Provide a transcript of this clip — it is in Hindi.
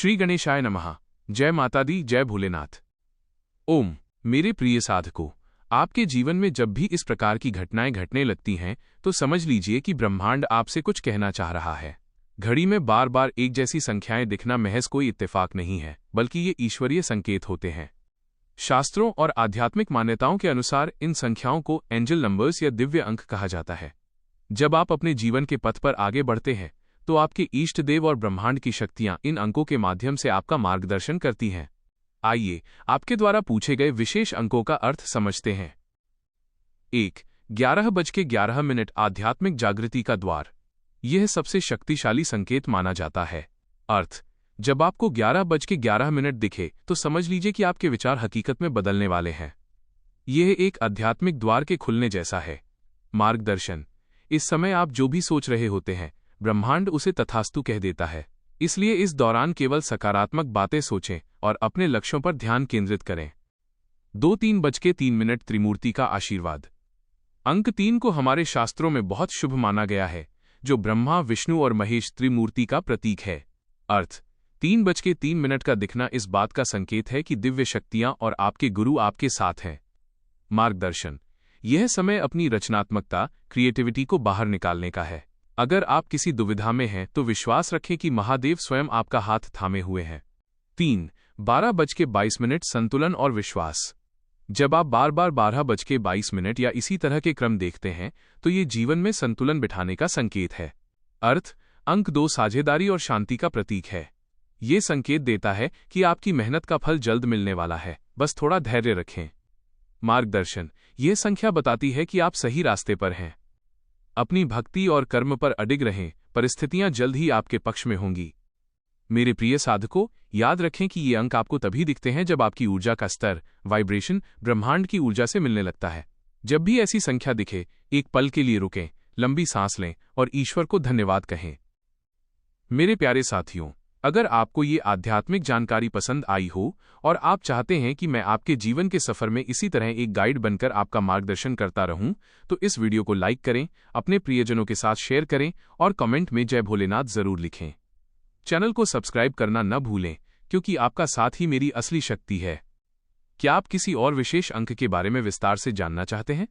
श्री गणेशाय नमः। जय माता दी, जय भोलेनाथ। ओम। मेरे प्रिय साधकों, आपके जीवन में जब भी इस प्रकार की घटनाएं घटने लगती हैं तो समझ लीजिए कि ब्रह्मांड आपसे कुछ कहना चाह रहा है। घड़ी में बार बार एक जैसी संख्याएं दिखना महज कोई इत्तेफाक नहीं है, बल्कि ये ईश्वरीय संकेत होते हैं। शास्त्रों और आध्यात्मिक मान्यताओं के अनुसार इन संख्याओं को एंजल नंबर्स या दिव्य अंक कहा जाता है। जब आप अपने जीवन के पथ पर आगे बढ़ते हैं तो आपके इष्ट देव और ब्रह्मांड की शक्तियां इन अंकों के माध्यम से आपका मार्गदर्शन करती हैं। आइए आपके द्वारा पूछे गए विशेष अंकों का अर्थ समझते हैं। 1. 11:11 आध्यात्मिक जागृति का द्वार। यह सबसे शक्तिशाली संकेत माना जाता है। अर्थ: जब आपको 11:11 दिखे तो समझ लीजिए कि आपके विचार हकीकत में बदलने वाले हैं। यह एक आध्यात्मिक द्वार के खुलने जैसा है। मार्गदर्शन: इस समय आप जो भी सोच रहे होते हैं ब्रह्मांड उसे तथास्तु कह देता है। इसलिए इस दौरान केवल सकारात्मक बातें सोचें और अपने लक्ष्यों पर ध्यान केंद्रित करें। 2:03 त्रिमूर्ति का आशीर्वाद। अंक 3 को हमारे शास्त्रों में बहुत शुभ माना गया है, जो ब्रह्मा, विष्णु और महेश त्रिमूर्ति का प्रतीक है। अर्थ: 3:03 का दिखना इस बात का संकेत है कि दिव्य शक्तियां और आपके गुरु आपके साथ हैं। मार्गदर्शन: यह समय अपनी रचनात्मकता, क्रिएटिविटी को बाहर निकालने का है। अगर आप किसी दुविधा में हैं तो विश्वास रखें कि महादेव स्वयं आपका हाथ थामे हुए हैं। 3. 12:22 संतुलन और विश्वास। जब आप बार बार 12:22 या इसी तरह के क्रम देखते हैं तो ये जीवन में संतुलन बिठाने का संकेत है। अर्थ: अंक 2 साझेदारी और शांति का प्रतीक है। ये संकेत देता है कि आपकी मेहनत का फल जल्द मिलने वाला है, बस थोड़ा धैर्य रखें। मार्गदर्शन: यह संख्या बताती है कि आप सही रास्ते पर हैं। अपनी भक्ति और कर्म पर अडिग रहें, परिस्थितियां जल्द ही आपके पक्ष में होंगी। मेरे प्रिय साधकों, याद रखें कि ये अंक आपको तभी दिखते हैं जब आपकी ऊर्जा का स्तर, वाइब्रेशन, ब्रह्मांड की ऊर्जा से मिलने लगता है। जब भी ऐसी संख्या दिखे, एक पल के लिए रुकें, लंबी सांस लें और ईश्वर को धन्यवाद कहें। मेरे प्यारे साथियों, अगर आपको ये आध्यात्मिक जानकारी पसंद आई हो और आप चाहते हैं कि मैं आपके जीवन के सफर में इसी तरह एक गाइड बनकर आपका मार्गदर्शन करता रहूं, तो इस वीडियो को लाइक करें, अपने प्रियजनों के साथ शेयर करें और कमेंट में जय भोलेनाथ जरूर लिखें। चैनल को सब्सक्राइब करना न भूलें, क्योंकि आपका साथ ही मेरी असली शक्ति है। क्या आप किसी और विशेष अंक के बारे में विस्तार से जानना चाहते हैं?